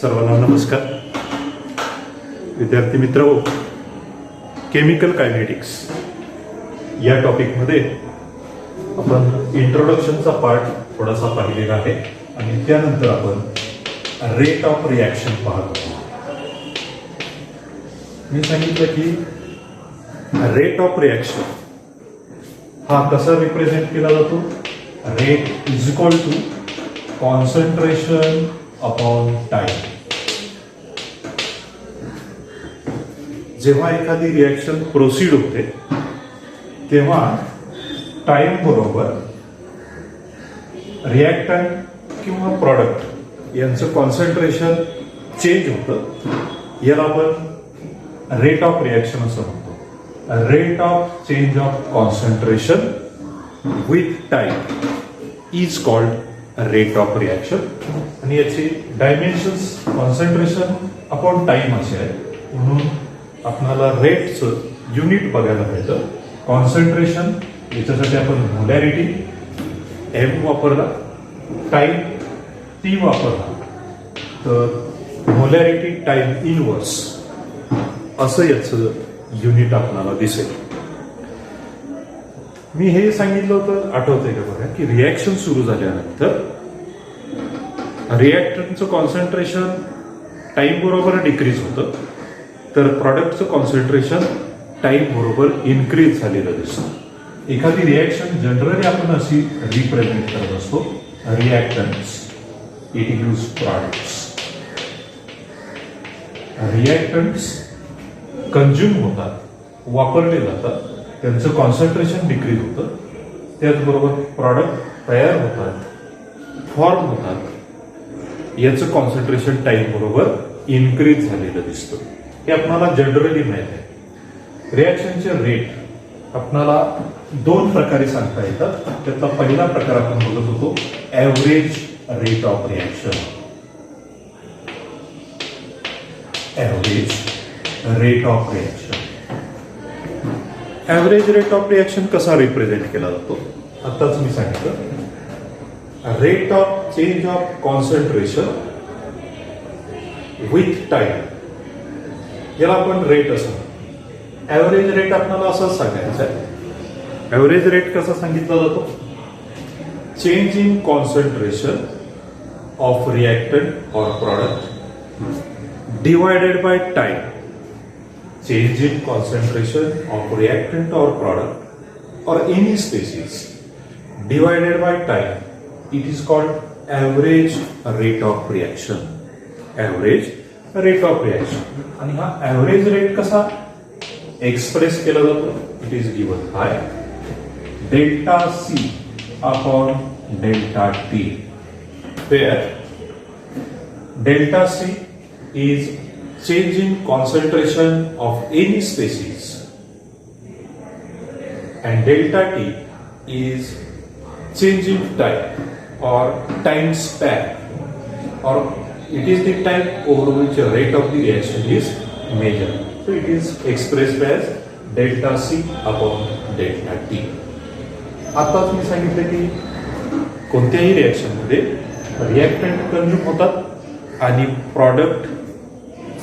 सर्वांना नमस्कार. विद्यार्थी मित्र, केमिकल कायनेटिक्स या टॉपिकमध्ये आपण इंट्रोडक्शनचा पार्ट थोडासा पाहिलेला आहे आणि त्यानंतर आपण रेट ऑफ रिॲक्शन पाहतो. मी सांगितलं की रेट ऑफ रिॲक्शन हा कसा रिप्रेझेंट केला जातो. Rate is equal to concentration upon time. जेव्हा एखादी रिॲक्शन प्रोसीड होते तेव्हा टाइम बरोबर रिॲक्टंट किंवा प्रॉडक्ट यांचं कॉन्सन्ट्रेशन चेंज होतं. याला आपण रेट ऑफ रिॲक्शन असं म्हणतो. Rate of change of concentration with time is called rate of reaction. आणि याची डायमेन्शन्स कॉन्सन्ट्रेशन अपॉन टाइम असे आहे. म्हणून आपल्याला रेटचं युनिट बघायला मिळतं. कॉन्सन्ट्रेशन याच्यासाठी आपण मोलॅरिटी एम वापरला, टाइम टी वापरला, तर मोलॅरिटी टाइम इनवर्स असं याचं युनिट आपल्याला दिसेल. मी हे सांगितलं होतं, आठवतंय का बघा, की रिॲक्शन सुरू झाल्यानंतर रिॲक्टंटचं कॉन्सन्ट्रेशन टाइम बरोबर डिक्रीज होतं, तर प्रॉडक्टचं कॉन्सन्ट्रेशन टाइम बरोबर इन्क्रीज झालेलं दिसतं. एखादी रिॲक्शन जनरली आपण अशी रिप्रेझेंट करत असतो. रिॲक्टंट्स इट यूज प्रॉडक्ट्स. रिॲक्टंट्स कंझ्युम होतात, वापरले जातात, त्यांचं कॉन्सन्ट्रेशन डिक्रीज होतं. त्याचबरोबर प्रॉडक्ट तयार होतात, फॉर्म होतात, याचं कॉन्सन्ट्रेशन टाइम बरोबर इन्क्रीज झालेलं दिसतं. हे आपल्याला जनरली माहित आहे. रिॲक्शनचे रेट आपल्याला दोन प्रकारे सांगता येतात. त्यातला पहिला प्रकार आपण बघत होतो average rate of reaction. Average rate of reaction. Average rate of reaction कसा रिप्रेझेंट केला जातो आताच मी सांगितलं. Rate of change of concentration with time, याला आपण रेट असं म्हणतो. ऍव्हरेज रेट आपल्याला असंच सांगायचं आहे. ऍव्हरेज रेट कसा सांगितला जातो. Change in concentration of reactant or product divided by time. Change in concentration of reactant or product or any species divided by time, it is called average rate of reaction. Average rate of reaction. आणि हा average rate कसा express केला जातो. It is given by delta C upon delta T, where delta C is change in concentration of any species and delta T is change in time or time span, or it is the time over which the rate of the reaction is measured. So it is expressed as delta C upon delta T. आताच मी सांगितलं की कोणत्याही reaction मध्ये reactant consume होतात आणि product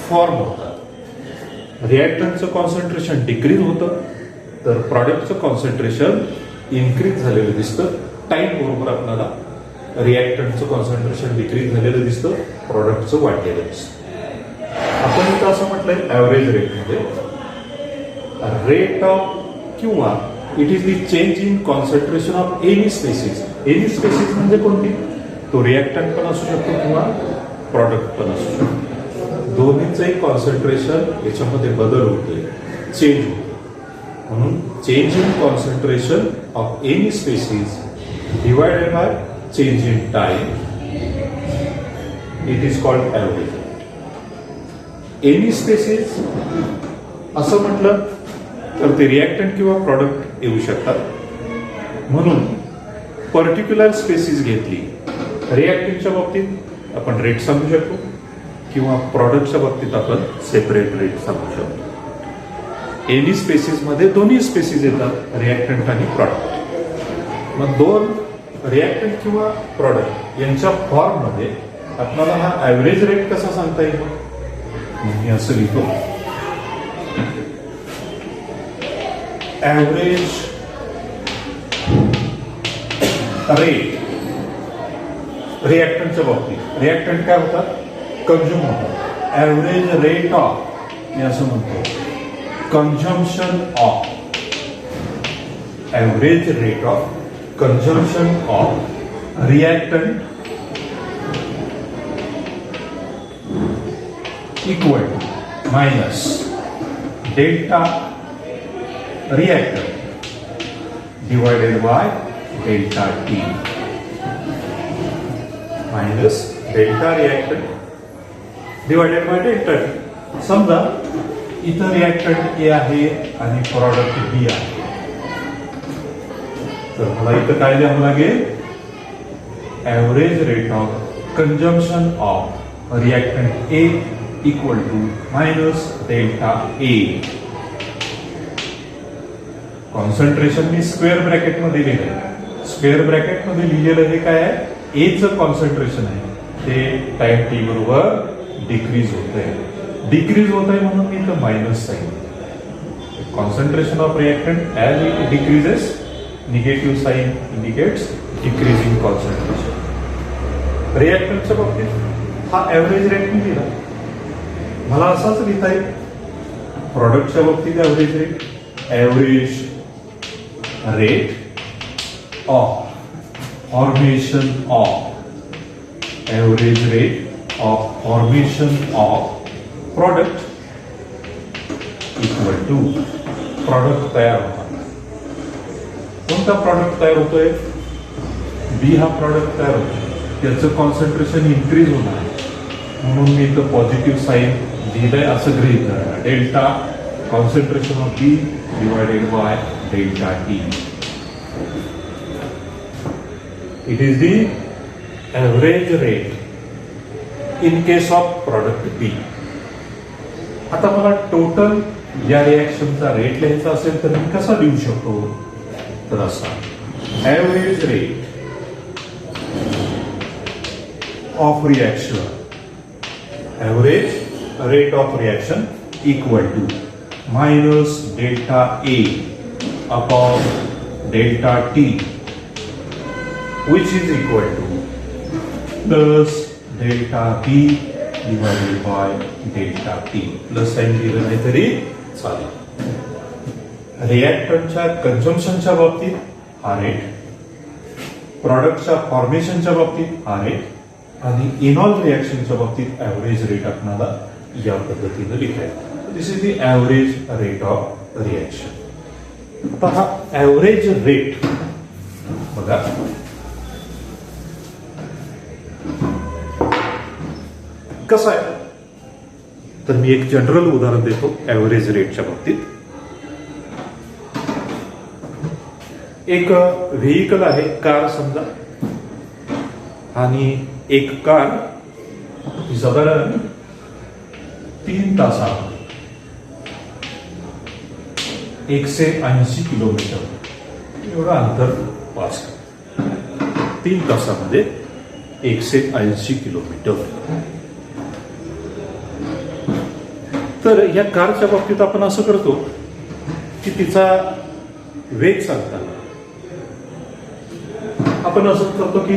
form होतात. रिॲक्टंटचं concentration decrease होतं, तर प्रॉडक्टचं कॉन्सन्ट्रेशन इन्क्रीज झालेलं दिसतं. टाइम बरोबर आपल्याला रिॲक्टंटचं कॉन्सन्ट्रेशन डिक्रीज झालेलं दिसतं, प्रॉडक्टचं वाढलेलं दिसतं. आपण इथं असं म्हटलंय ऍव्हरेज रेटमध्ये रेट ऑफ किंवा it is the change in concentration of any species. Any species म्हणजे कोणती, तो रिॲक्टंट पण असू शकतो किंवा प्रॉडक्ट पण असू शकतो. दोन्हीचंही कॉन्सन्ट्रेशन याच्यामध्ये बदल होतोय, चेंज होतो. म्हणून change in concentration of any species divided by change in time, it is called average. Any species असं म्हटलं तर ते रिॲक्टंट किंवा प्रॉडक्ट येऊ शकतात. म्हणून पर्टिक्युलर स्पेसीज घेतली, रिॲक्टंटच्या बाबतीत आपण रेट सांगू शकतो किंवा प्रॉडक्टच्या बाबतीत आपण सेपरेट रेट सांगू शकतो. एनी स्पेसीज मध्ये दोन्ही स्पेसीज येतात, रिॲक्टंट आणि प्रॉडक्ट. मग दोन रिॲक्टंट किंवा प्रॉडक्ट यांच्या फॉर्ममध्ये आपल्याला हा ऍव्हरेज रेट कसा सांगता येईल? मी असं लिहितो, ऍव्हरेज रेट रिएक्टंटच्या बाबतीत, रिएक्टंट काय होतात? कंझ्युम होतात. ऍव्हरेज रेट ऑफ, मी असं म्हणतो, consumption of, average rate of consumption of reactant equal to minus delta reactant divided by delta T, minus delta reactant divided by delta T. समजा इथं reactant ए आहे आणि प्रॉडक्ट बी आहे, तर मला इथं काय द्यावं लागेल? Average rate of consumption of reactant A equal to minus delta A. Concentration मी स्क्वेअर ब्रॅकेट मध्ये लिहिलंय. स्क्वेअर ब्रॅकेट मध्ये लिहिलेलं हे काय आहे? एचं कॉन्सन्ट्रेशन आहे, ते टाइम टी बरोबर डिक्रीज होत आहे. डिक्रीज होत आहे म्हणून मी इथं minus sign. Concentration of reactant as it decreases, negative sign indicates decreasing concentration. रिएक्टंटच्या बाबतीत हा ऍव्हरेज रेट मी दिला, मला असाच लिहिता येईल. प्रॉडक्टच्या बाबतीत average rate, average rate of formation of, average rate of formation of product equal to product तयार होतात. कोणता प्रॉडक्ट तयार होतोय? बी हा प्रॉडक्ट तयार होतोय, त्याचं कॉन्सन्ट्रेशन इन्क्रीज होणार आहे म्हणून मी इथं पॉझिटिव्ह साईन लिहिलंय असं गृहीत करा. Delta concentration of B divided by delta T. It is the average rate in case of product B. आता मला टोटल या रिएक्शनचा रेट लिहायचा असेल तर मी कसा लिहू शकतो? तर असा, average rate of reaction, average rate of reaction equal to minus delta A upon delta T, which is equal to plus delta B divided by delta T. Plus sign दिलं नाही तरी चालेल. रिएक्टंटच्या कंझम्पशनच्या बाबतीत हा रेट, प्रॉडक्टच्या फॉर्मेशनच्या बाबतीत हा रेट आणि इनॉल रिएक्शनच्या बाबतीत ऍव्हरेज रेट आपल्याला या पद्धतीने लिहायचा. This is the average rate of reaction. आता हा ऍव्हरेज रेट बघा, कसं आहे? तर मी एक जनरल उदाहरण देतो ऍव्हरेज रेटच्या बाबतीत. एक व्हेइकल आहे, कार समजा, आणि एक कार ही साधारण 3 तासात 180 किलोमीटर एवढं अंतर पास करते. 3 तासामध्ये 180 किलोमीटर. तर या कारच्या बाबतीत आपण असं करतो की तिचा वेग सांगताना आपण असं करतो की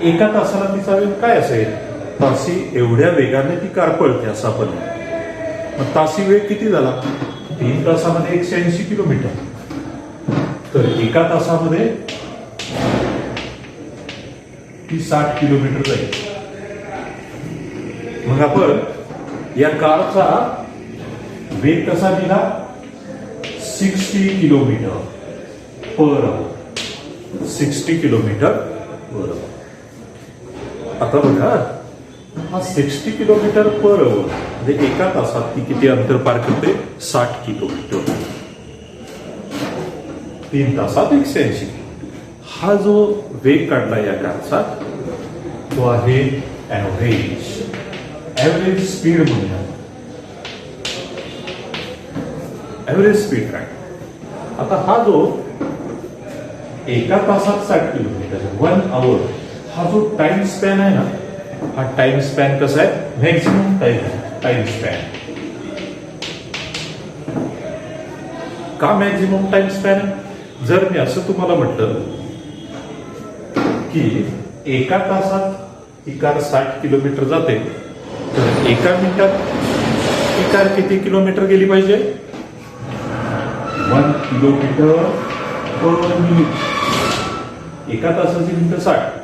एका तासाला तिचा वेग काय असेल? तासी एवढ्या वेगाने ती कार पळते असं आपण. मग तासी वेग किती झाला? 3 तासामध्ये 180 किलोमीटर. तर एका तासामध्ये ती 60 किलोमीटर जाईल. मग आपण या कारचा वेग कसा दिला? 60 kilometre per hour. 60 kilometre per hour. आता बघा, हा 60 किलोमीटर पर आवर म्हणजे एका तासात ती किती अंतर पार करते? 60 किलोमीटर. 3 तासात 180. हा जो वेग काढला या कारचा तो आहे ऍव्हरेज. ऍव्हरेज स्पीड म्हणूया, ऍव्हरेज स्पीड काय. आता हा जो एका तासात 60 किलोमीटर 1 आवर, हा जो टाइम स्पॅन आहे ना, हा टाइम स्पॅन कसा आहे, मॅक्झिमम टाइम स्पॅन. का मॅक्झिमम टाइम स्पॅन आहे? जर मी असं तुम्हाला म्हटलं की एका तासात ही कार 60 किलोमीटर जाते, तर एका मिनिटात ही कार किती किलोमीटर गेली पाहिजे? 1 किलोमीटर पर मिनिट. एका तासाची मिनिटं 60.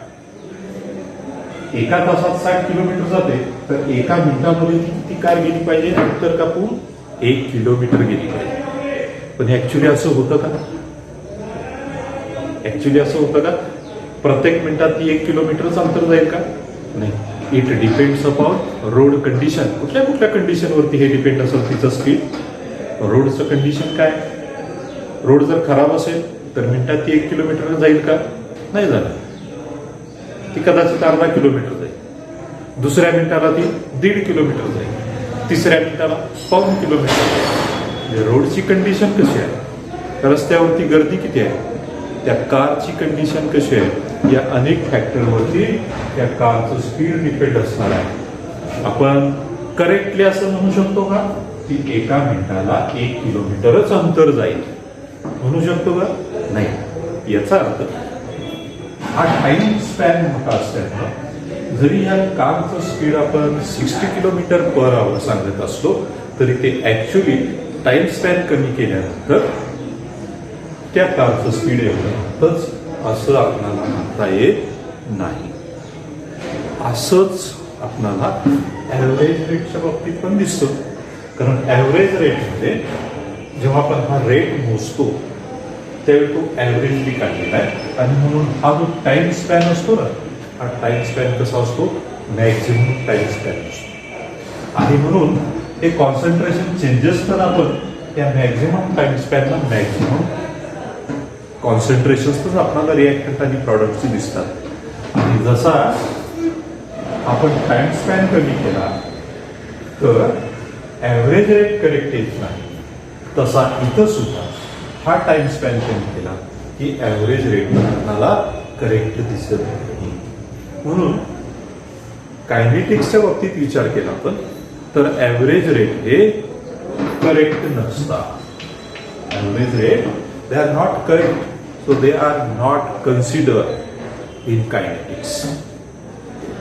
एका तासात 60 किलोमीटर जाते, तर एका मिनिटामध्ये किती कार गेली पाहिजे? अंतर कापून 1 किलोमीटर गेली पाहिजे. पण ऍक्च्युली असं होतं का? ऍक्च्युली असं होतं का? प्रत्येक मिनिटात ती 1 किलोमीटरच अंतर जाईल का? नाही. It depends upon road condition. कुठल्या कुठल्या कंडिशनवरती हे डिपेंड असेल तिचं स्पीड? रोडचं कंडिशन काय? रोड जर खराब असेल तर मिनिटात ती 1 किलोमीटर जाईल का? नाही जाणार. ती कदाचित अर्धा किलोमीटर जाईल. दुसऱ्या मिनिटाला ती 1.5 किलोमीटर जाईल. तिसऱ्या मिनिटाला 1.5 किलोमीटर जाईल. रोडची कंडिशन कशी आहे? रस्त्यावरती गर्दी किती आहे? त्या कारची कंडिशन कशी आहे? या अनेक फॅक्टरवरती त्या कारचं स्पीड डिपेंड असणार आहे. आपण करेक्टली असं म्हणू शकतो का की एका मिनिटाला 1 किलोमीटरच अंतर जाईल? म्हणू शकतो का? नाही. याचा अर्थ हा टाइम स्पॅन मोठा असल्यामुळे जरी या कारचं स्पीड आपण 60 किलोमीटर पर आवर सांगत असलो तरी ते ऍक्च्युली टाइम स्पॅन कमी केल्यानंतर त्या कारचं स्पीड एवढंच असं आपल्याला म्हणता येत नाही. असंच आपल्याला ऍव्हरेज रेटच्या बाबतीत पण दिसतं. कारण ऍव्हरेज रेटमध्ये जेव्हा आपण हा रेट मोजतो त्यावेळी तो ऍव्हरेजली काढलेला आहे. आणि म्हणून हा जो टाइम स्पॅन असतो ना, हा टाइम स्पॅन कसा असतो? मॅक्झिमम टाइम स्पॅन असतो. आणि म्हणून हे कॉन्सन्ट्रेशन चेंजेस तर आपण त्या मॅक्झिमम टाइम स्पॅनला मॅक्झिमम कॉन्सन्ट्रेशन्सच आपल्याला रिॲक्टंट आणि प्रॉडक्टची दिसतात. आणि जसा आपण टाइम स्पॅन कमी केला तर ॲव्हरेज रेट करेक्ट येत नाही, तसा इथं सुद्धा हा टाइम स्पॅन कमी केला की ॲव्हरेज रेट आपल्याला करेक्ट दिसत नाही. म्हणून कायनेटिक्सच्या बाबतीत विचार केला आपण तर ॲव्हरेज रेट हे करेक्ट नसतात. Average rate they are not correct, so they are not consider in kinetics.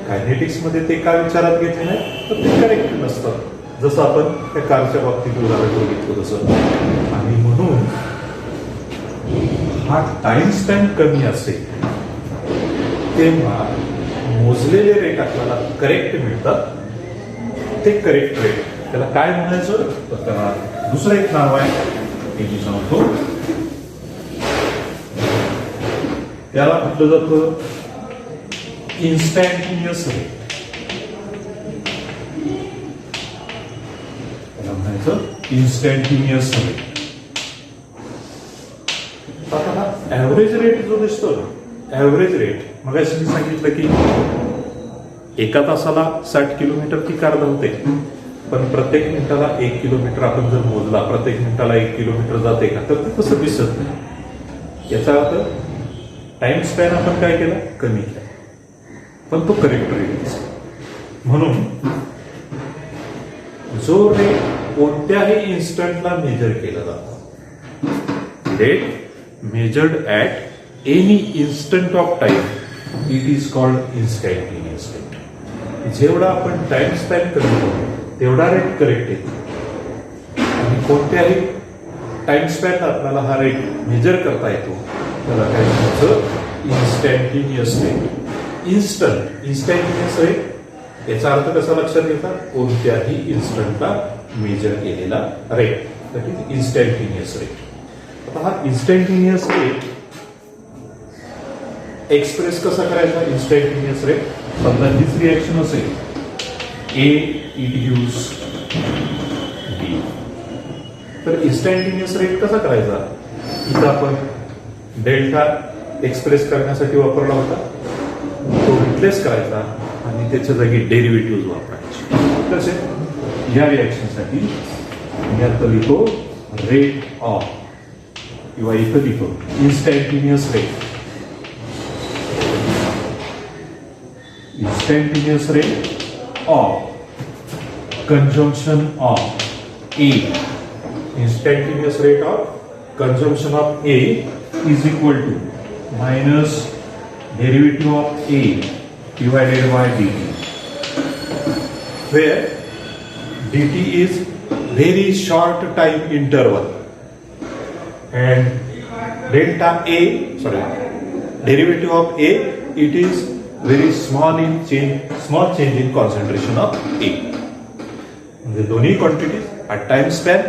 कायनेटिक्समध्ये ते का विचारात घेतले नाही तर ते करेक्ट नसतं, जसं आपण त्या कारच्या बाबतीत उदाहरण बघितलं तसं. आणि म्हणून हा टाइम स्पॅन कमी असेल तेव्हा मोजलेले रेट आपल्याला करेक्ट मिळतात. ते करेक्ट रेट त्याला काय म्हणायचं तर त्याला दुसरं एक नाव आहे, हे मी सांगतो. त्याला म्हटलं जातं इन्स्टंटेनियस रेट. त्याला म्हणायचं इन्स्टंटेनियस रेट. आता हा ऍव्हरेज रेट जो दिसतो ना, ऍव्हरेज रेट मग मी सांगितलं की एका तासाला 60 किलोमीटर ती कार धावते, पण प्रत्येक मिनिटाला 1 किलोमीटर आपण जर मोजला, प्रत्येक मिनिटाला 1 किलोमीटर जाते का, तर ते तसं दिसत नाही. याचा अर्थ टाइम स्पॅन आपण काय केला? कमी केला, पण तो करेक्ट रेट दिसतो. म्हणून जो रेट कोणत्याही इन्स्टंटला मेजर केला जातो, rate measured at any instant of time, it is called instantaneous rate. जेवढा आपण टाइम स्पॅन कमी करतो तेवढा रेट करेक्ट येतो. आणि कोणत्याही टाइम स्पॅन आपल्याला हा रेट मेजर करता येतो त्याला काय म्हणायचं? Instantaneous rate. इन्स्टंटेनियस रेट याचा अर्थ कसा लक्षात घेता? कोणत्याही इन्स्टंटला मेजर केलेला rate, that is instantaneous rate. आता हा इन्स्टंटेनियस रेट एक्सप्रेस कसा करायचा? इन्स्टंटेनियस रेट समजा हीच रिॲक्शन असेल, ए इट गिव्स बी, तर इन्स्टंटेनियस रेट कसा करायचा? इथं आपण डेल्टा एक्सप्रेस करण्यासाठी वापरला होता, तो रिप्लेस करायचा आणि त्याच्या जागी डेरिव्हेटिव्ह वापरायचे. तसे या रिॲक्शनसाठी मी आता लिहितो रेट ऑफ, किंवा इथं लिहितो instantaneous rate. instantaneous rate of consumption of A. Instantaneous rate of consumption of A is equal to minus derivative of A divided by dt, where dt is very short time interval and derivative of A, it is very small change in concentration of A. म्हणजे दोन्ही quantities time span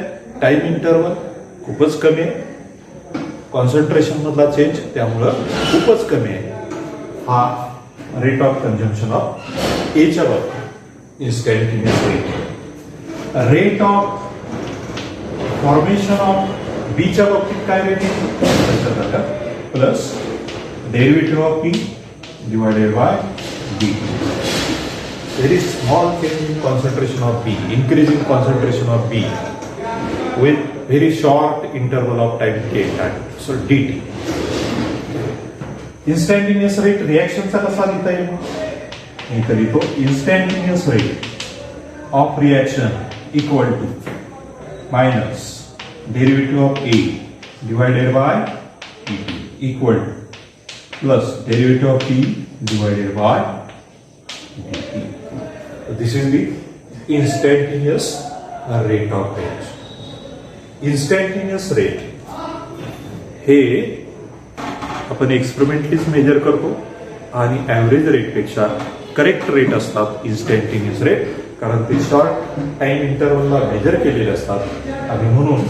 time interval खूपच कमी आहे, concentration मधला change त्यामुळं खूपच कमी आहे. हा rate of consumption of A च्या बाबतीत instantaneous rate of formation of B च्या बाबतीत काय रेट आहे plus derivative of P divided by D. Very small change in concentration of B, increasing concentration of B with very short interval of time K time. So dt. Instantaneous rate reaction चा कसा लिहिता येईल? इथे लिहितो instantaneous rate of reaction equal to minus derivative of A divided by dt equal to plus derivative of P divided by dt. This is the instantaneous rate of change. Instantaneous rate हे आपण एक्सपेरिमेंटलीच major करतो आणि average rate पेक्षा correct rate असतात instantaneous rate, कारण ते short time इंटरवलला major केलेले असतात आणि म्हणून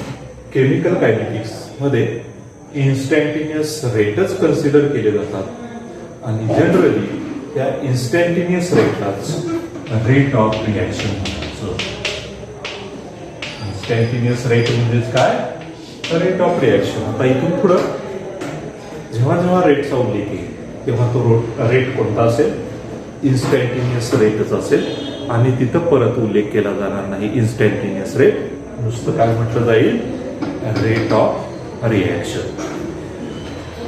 केमिकल कायनेटिक्स मध्ये इन्स्टंटेनियस रेटच कन्सिडर केले जातात आणि जनरली त्या इन्स्टंटेनियस रेटलाच रेट ऑफ रिॲक्शन म्हणायचं. इन्स्टंटेनियस रेट म्हणजेच काय? Rate of reaction. आता इथून पुढं जेव्हा जेव्हा रेटचा उल्लेख येईल तेव्हा तो रेट कोणता असेल? इन्स्टंटेनियस रेटच असेल आणि तिथं परत उल्लेख केला जाणार नाही इन्स्टंटेनियस रेट, नुसतं काय म्हटलं जाईल? Rate of reaction.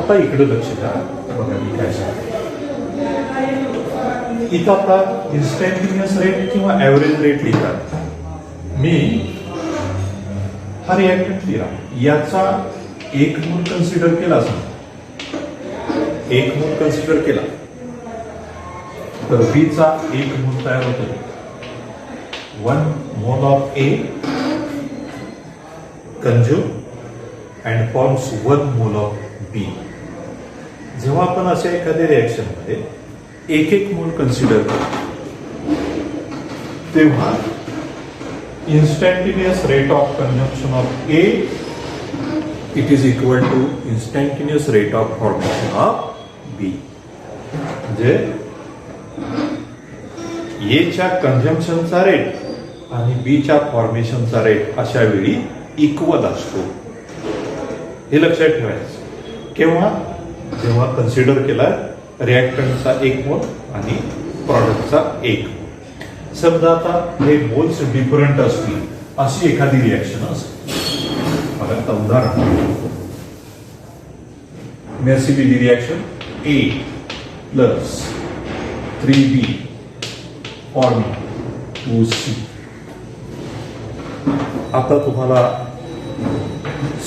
आता इकडे लक्ष द्या, बघा मी काय सांगतो. इथं आता इन्स्टंटेनियस रेट किंवा ॲव्हरेज रेट लिहितात. मी हा रिॲक्टंट लिहा, याचा एक मोल कन्सिडर केला असं, एक मोल कन्सिडर केला तर बी चा एक मोल तयार होतो. 1 mole of A consume and forms 1 mole of बी. जेव्हा आपण अशा एखाद्या रिॲक्शन मध्ये एक एक मोल कन्सिडर करतो तेव्हा instantaneous rate of consumption of A it is equal to instantaneous rate of formation of B. म्हणजे ए च्या कन्झम्पशनचा रेट आणि बी च्या फॉर्मेशनचा रेट अशा वेळी इक्वल असतो. हे लक्षात ठेवायचं. केव्हा? जेव्हा कन्सिडर केला रिॲक्टंटचा एक मोल आणि प्रॉडक्टचा एक मोल. समजा आता हे मोल्स डिफरंट असतील अशी एखादी रिॲक्शन असेल. बघा आता उदाहरण, मेसी बी रिॲक्शन ए प्लस 3B फॉर्मिंग 2C. आता तुम्हाला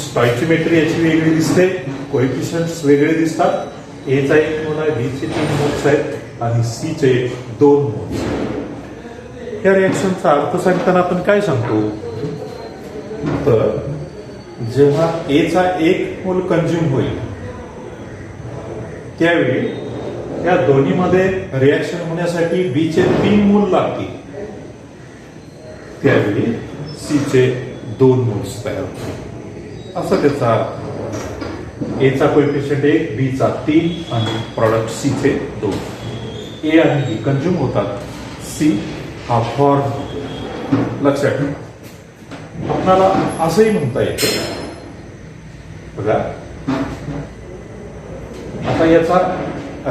स्टॉइचियोमेट्री याची वेगळी दिसते, कोएफिशियंट्स वेगळे दिसतात. ए चा एक मोल आहे, बी चे 3 मोल्स आहेत आणि सी चे 2 मोल्स. या रिॲक्शनचा अर्थ सांगताना आपण काय सांगतो? तर जेव्हा ए चा एक मोल कंझ्युम होईल त्यावेळी या दोन्हीमध्ये रिॲक्शन होण्यासाठी बी चे 3 मोल लागतील, त्यावेळी सी चे 2 मोल्स तयार होतील. असं त्याचा ए चा कोएफिशियंट 1, बी चा 3 आणि प्रॉडक्ट सी चे 2. ए आणि बी कंझ्युम होतात, सी हा फॉर्म होतो. लक्षात ठेवा. आपल्याला असंही म्हणता येतं बघा, आता याचा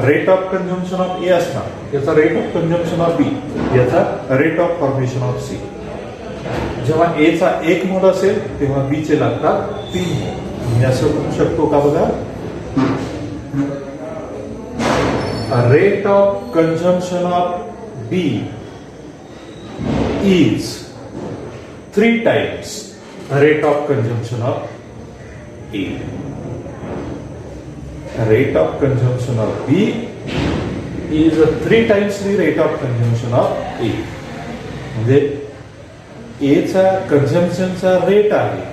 rate of consumption of A असणार, याचा rate of consumption of B, याचा rate of formation of C. जेव्हा ए चा 1 मोल असेल तेव्हा बी चे लागतात 3 मोल. मी असं म्हणू शकतो का? बघा, rate of consumption of B is 3 times rate of consumption of A. Rate of consumption of B is 3 times the rate of consumption of A. म्हणजे A चा कंझम्पशनचा रेट आहे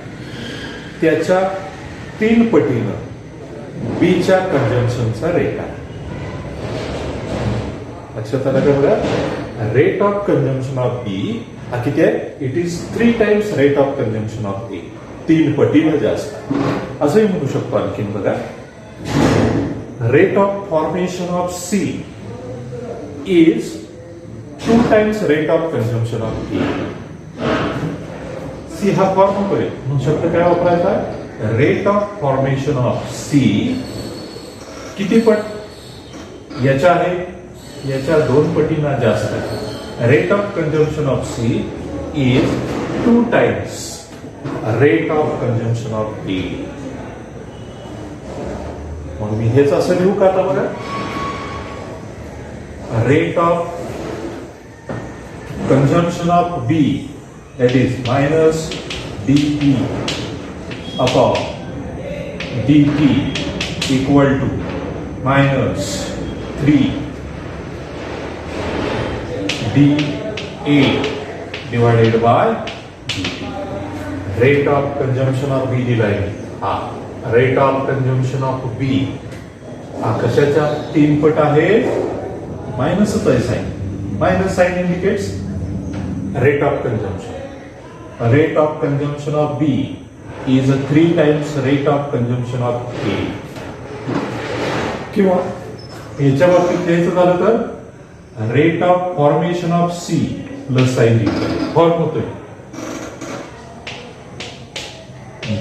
त्याच्या 3 पटीनं B च्या कंझम्पशनचा रेट आहे. लक्षात आलं का बघा? Rate of consumption of B हा किती आहे? It is 3 times rate of consumption of A. 3 पटीनं जास्त असंही म्हणू शकतो. आणखीन बघा, rate of formation of C is 2 times rate of consumption of A. C हा फॉर्म होतोय म्हणून शब्द काय वापरायचा? Rate of formation of C किती पट याच्या आहे? याच्या 2 पटींना जास्त आहे. Rate of consumption of C is 2 times rate of consumption of A. मग मी हेच असं लिहू का आता बघा? Rate of consumption of B that is minus dP upon dT equal to minus 3 dA divided by dT. Rate of consumption of B दिलाय हा. Rate of consumption of B हा कशाच्या 3 पट आहे? मायनसच आहे sign. Minus sign indicates rate of consumption. Rate of consumption of B is 3 times rate of consumption of A. किंवा याच्या बाबतीत लिहायचं झालं तर rate of formation of C plus sign form होतोय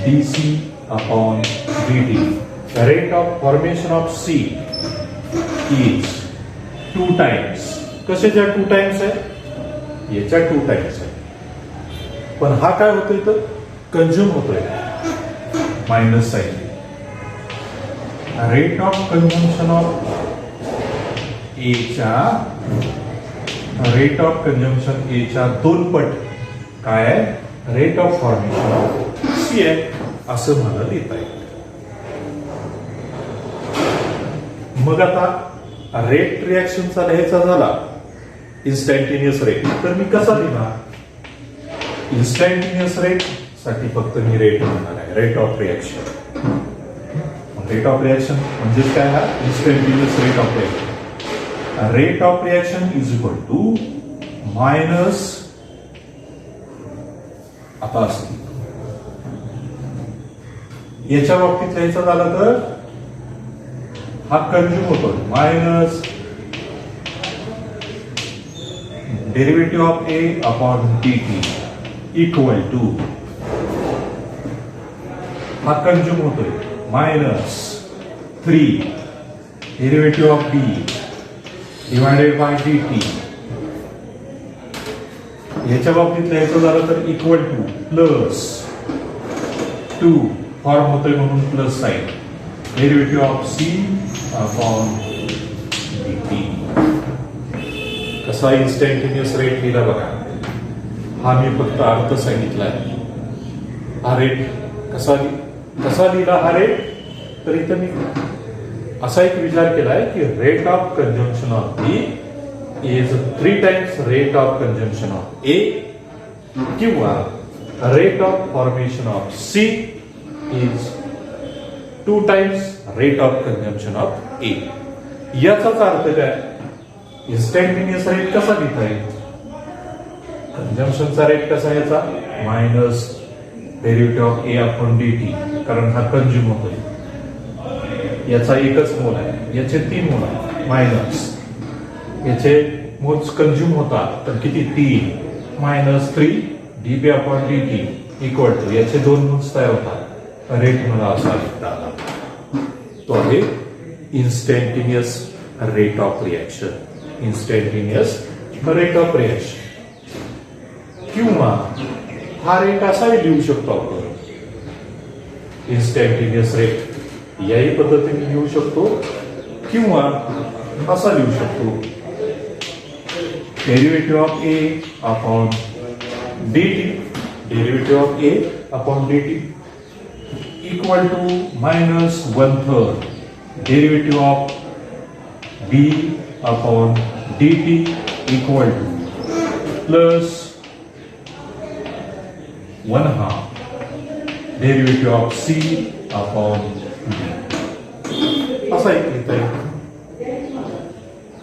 dC upon dt. Rate of formation of C is 2 times. कशाच्या 2 times आहे? याच्या 2 टाइम्स आहे. पण हा काय होतोय तर कंझ्युम होतोय minus sign. Rate of consumption of A च्या रेट ऑफ कंझम्पशन ए च्या 2 पट काय आहे? Rate of formation of C आहे असं मला लिहिता येईल. मग आता रेट रिॲक्शनचा लिहायचा झाला इन्स्टंटेनियस रेट तर मी कसा लिहिणार? इन्स्टंटेनियस रेट साठी फक्त मी रेट म्हणणार आहे. Rate of reaction. Rate of reaction म्हणजे काय? हा instantaneous rate of reaction. Rate of reaction is equal to minus आता असं याच्या बाबतीत लिहायचं झालं तर हा कंझ्युम होतो minus derivative of A upon dt equal to हा कंझ्युम होतोय minus 3 derivative of B divided by dt. याच्या बाबतीत लिहायचं झालं तर इक्वल टू प्लस 2 फॉर्म होतोय म्हणून plus sign derivative of C upon dt. कसा इन्स्टंटेनियस रेट लिहिला बघा. हा मी फक्त अर्थ सांगितलाय. हा रेट कसा लिहिला हा रेट? तर इथं मी असा एक विचार केलाय की rate of consumption of B is 3 times rate of consumption of A किंवा rate of formation of C is 2 times rate of consumption of A. याचाच अर्थ काय? इन्स्टंटेनियस रेट कसा लिहिता येईल? कंझम्पशनचा रेट कसा याचा? Minus derivative of A upon dt कारण हा कंझ्युम होतोय. याचा एकच मोल आहे, याचे 3 मोल आहे. मायनस याचे मोल्स कंझ्युम होतात तर किती? 3 minus 3 dB upon dt equal to याचे 2 मोल्स तयार होतात. रेट मला असा लिहिता आला. तो आहे instantaneous rate of reaction. Instantaneous rate of reaction. किंवा हा रेट असाही लिहू शकतो आपण. इन्स्टंटेनियस रेट याही पद्धतीने लिहू शकतो किंवा असा लिहू शकतो derivative of A upon dt, derivative of A upon dt equal to minus 1/3 derivative of b upon dt equal to plus 1/2 derivative of c upon d. असा एक लिहिता येईल.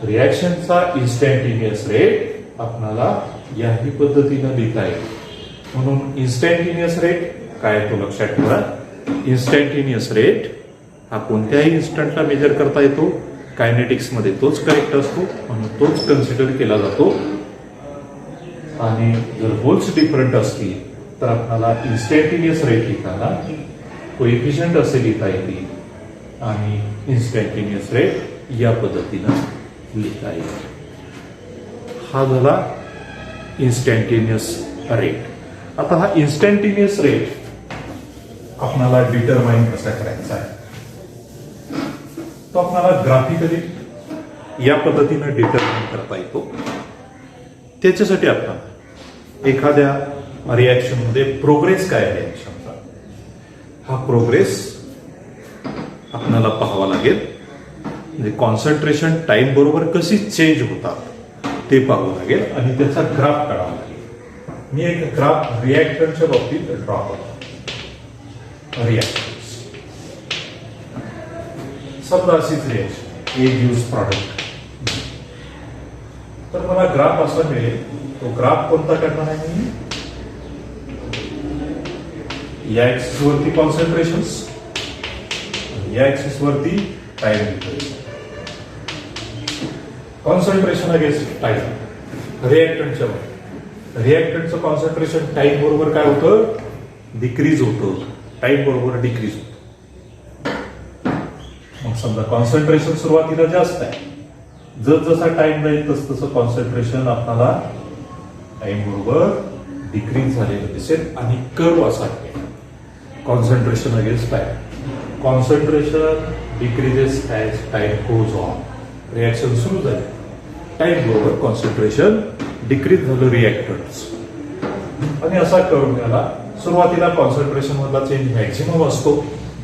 रिॲक्शनचा इन्स्टंटेनियस रेट आपल्याला याही पद्धतीनं लिहिता येईल. म्हणून इन्स्टंटेनियस रेट काय तो लक्षात ठेवा. इन्स्टंटेनियस रेट हा कोणत्याही इन्स्टंटला मेजर करता येतो. कायनेटिक्स मध्ये तोच करेक्ट असतो म्हणून तोच कन्सिडर केला जातो. आणि जर होल्स डिफरंट असतील तर आपल्याला इन्स्टंटेनियस रेट लिहिताना कोएफिशियंट असे लिहिता येतील आणि इन्स्टंटेनियस रेट या पद्धतीनं लिहिता येईल. हा झाला इन्स्टंटेनियस रेट. आता हा इन्स्टंटेनियस रेट आपल्याला डिटरमाइन कसा करायचा आहे तो आपल्याला ग्राफिकली या पद्धतीनं डिटरमाइन करता येतो. त्याच्यासाठी आपण एखाद्या रिॲक्शन मध्ये प्रोग्रेस काय आहे रिॲक्शनचा हा प्रोग्रेस आपल्याला पाहावा लागेल. म्हणजे कॉन्सन्ट्रेशन टाइम बरोबर कशी चेंज होतात ते पाहावं लागेल आणि त्याचा ग्राफ काढावा लागेल. मी एक ग्राफ रिॲक्टरच्या बाबतीत ड्रॉ करतो. रिॲक्शन समजा अशीच रिॲक्शन ए गिव्स प्रॉडक्ट. तर मला ग्राफ असा मिळेल. तो ग्राफ कोणता करणार आहे मी या ऍक्सिस वरती कॉन्सन्ट्रेशन्स या ऍक्सिस वरती time difference. Concentration against time रिॲक्टंटच्या रिॲक्टंटचं कॉन्सन्ट्रेशन टाइम बरोबर काय होतं डिक्रीज होतं. टाइम बरोबर डिक्रीज होतं. मग समजा कॉन्सन्ट्रेशन सुरुवातीला जास्त आहे. जसा टाइम जाईल तसं कॉन्सन्ट्रेशन आपल्याला टाइम बरोबर डिक्रीज झालेलं दिसेल आणि कर्व असा आहे. Concentration against time concentration decreases as time goes on. Reaction सुरू झाली टाइम बरोबर कॉन्सन्ट्रेशन डिक्रीज झालं रिॲक्टंट्स आणि असा कर्व मिळाला. सुरुवातीला कॉन्सन्ट्रेशन मधला चेंज मॅक्झिमम असतो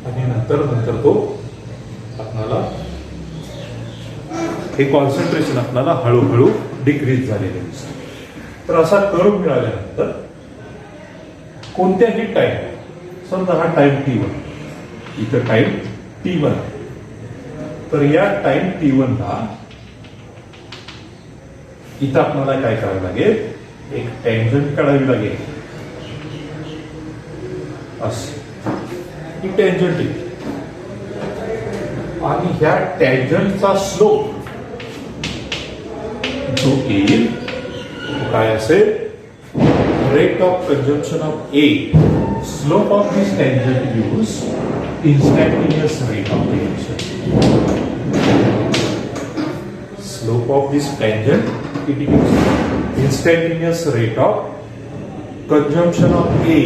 आणि नंतर तो आपल्याला हे कॉन्सन्ट्रेशन आपल्याला हळूहळू डिक्रीज झालेले दिसतं. तर असा कर्व मिळाल्यानंतर कोणत्याही टाइम समजा हा टाइम T1 इथं टाइम T1 तर या टाइम T1 ला इथं आपल्याला काय करावं लागेल एक टँजंट काढावी लागेल. असं ही टँजंट आहे आणि ह्या टँजंटचा स्लोप जो येईल तो काय असेल rate of consumption of A. Slope of this tangent use instantaneous rate of reaction. Slope of this tangent it gives instantaneous rate of consumption of A.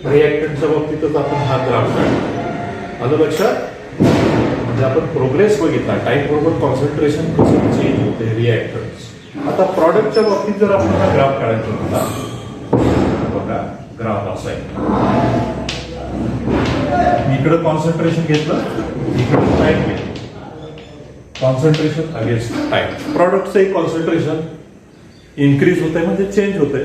रिॲक्टंटच्या बाबतीतच आपण हा ग्राफ काढला. आलं लक्षात. म्हणजे आपण प्रोग्रेस बघितला टाइम बरोबर कॉन्सन्ट्रेशन कसं चेंज होते रिॲक्टंट्स. आता प्रॉडक्टच्या बाबतीत जर आपल्याला ग्राफ काढायचा होता बघा ग्राफ असा आहे. इकडं कॉन्सन्ट्रेशन घेतलं इकडं टाइम घेतलं. कॉन्सन्ट्रेशन अगेन्स्ट टाइम प्रॉडक्टचं कॉन्सन्ट्रेशन इन्क्रीज होतंय म्हणजे चेंज होतंय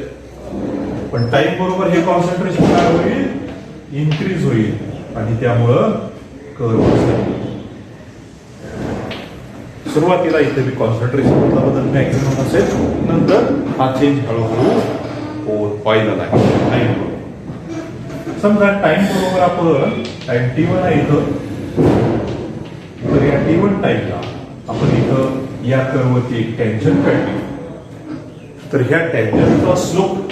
पण टाइम बरोबर हे कॉन्सन्ट्रेशन काय होईल इन्क्रीज होईल आणि त्यामुळं कर्व सुरुवातीला इथे मी कॉन्सन्ट्रेशन मधला बदल मॅक्झिमम असेल नंतर हा चेंज हळूहळू व्हायला लागेल टाइम बरोबर. समजा टाइम बरोबर आपण टाइम T1 आहे इथं तर या T1 टाइमला आपण इथं या कर्ववरती एक टँजंट काढली तर ह्या टँजंटचा स्लोप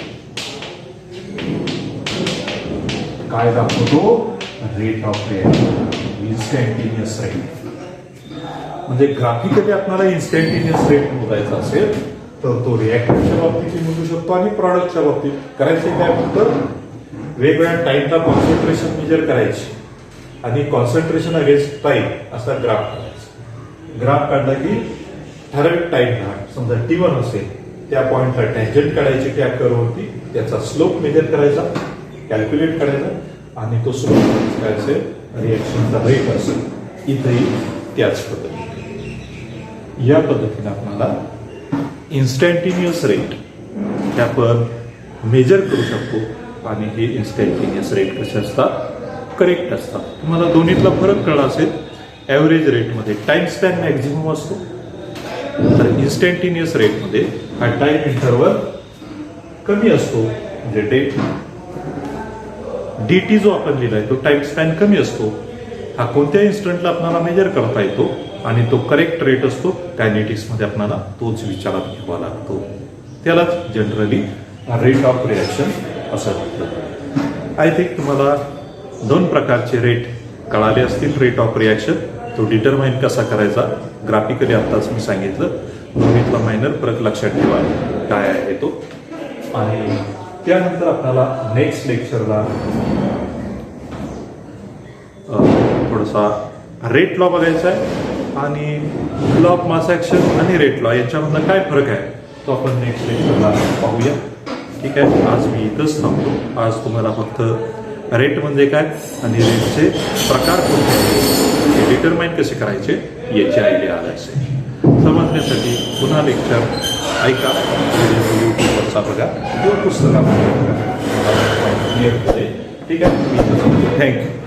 काय दाखवतो rate of reaction instantaneous rate. म्हणजे ग्राफिकली आपल्याला इन्स्टंटेनियस रेट मोजायचा असेल तर तो रिॲक्टरच्या बाबतीत मोजू शकतो आणि प्रॉडक्टच्या बाबतीत करायचे काय फक्त वेगवेगळ्या टाइमला कॉन्सन्ट्रेशन मेजर करायची आणि कॉन्सन्ट्रेशन अगेन्स्ट टाइम असा ग्राफ काढायचा. ग्राफ काढला की ठराविक टाइमला समजा T1 असेल त्या पॉइंटला टँजंट काढायची त्या कर्ववरती, त्याचा स्लोप मेजर करायचा, कॅल्क्युलेट करायचा आणि तो स्लोप काय असेल, रिएक्शनचा रेट असेल. इथेही त्याच पद्धतीने या पद्धतीने आपल्याला इन्स्टंटेनियस रेट हे आपण मेजर करू शकतो आणि हे इन्स्टंटेनियस रेट कसे असतात, करेक्ट असतात. तुम्हाला दोन्हीतला फरक कळला असेल. ॲव्हरेज रेटमध्ये टाइम स्पॅन मॅक्झिमम असतो, तर इन्स्टंटेनियस रेटमध्ये हा टाइम इंटरवल कमी असतो. म्हणजे dt जो आपण लिहिलाय तो टाइम स्पॅन कमी असतो. हा कोणत्या इन्स्टंटला आपल्याला मेजर करता येतो आणि तो करेक्ट रेट असतो. कायनेटिक्समध्ये आपल्याला तोच विचारात घ्यावा लागतो. त्यालाच जनरली रेट ऑफ रिॲक्शन असं म्हणतात. आय थिंक तुम्हाला 2 प्रकारचे रेट कळाले असतील. रेट ऑफ रिॲक्शन तो डिटरमाइन कसा करायचा ग्राफिकली आत्ताच मी सांगितलं. दोन्हीतला मायनर फरक लक्षात ठेवा काय आहे तो. आणि त्यानंतर आपल्याला नेक्स्ट लेक्चरला थोडासा रेट लॉ बघायचा आहे आणि लॉ ऑफ मास ॲक्शन आणि रेट लॉ याच्यामधला काय फरक आहे तो आपण नेक्स्ट लेक्चरला पाहूया. ठीक आहे, आज मी इथंच थांबतो. आज तुम्हाला फक्त रेट म्हणजे काय आणि रेटचे प्रकार कोणते आहेत हे डिटरमाइन कसे करायचे याची आयडिया आली असेल. समजण्यासाठी पुन्हा लेक्चर ऐका, यूट्यूबवरचा बघा किंवा पुस्तकामध्ये बघा. ठीक आहे, थँक्यू.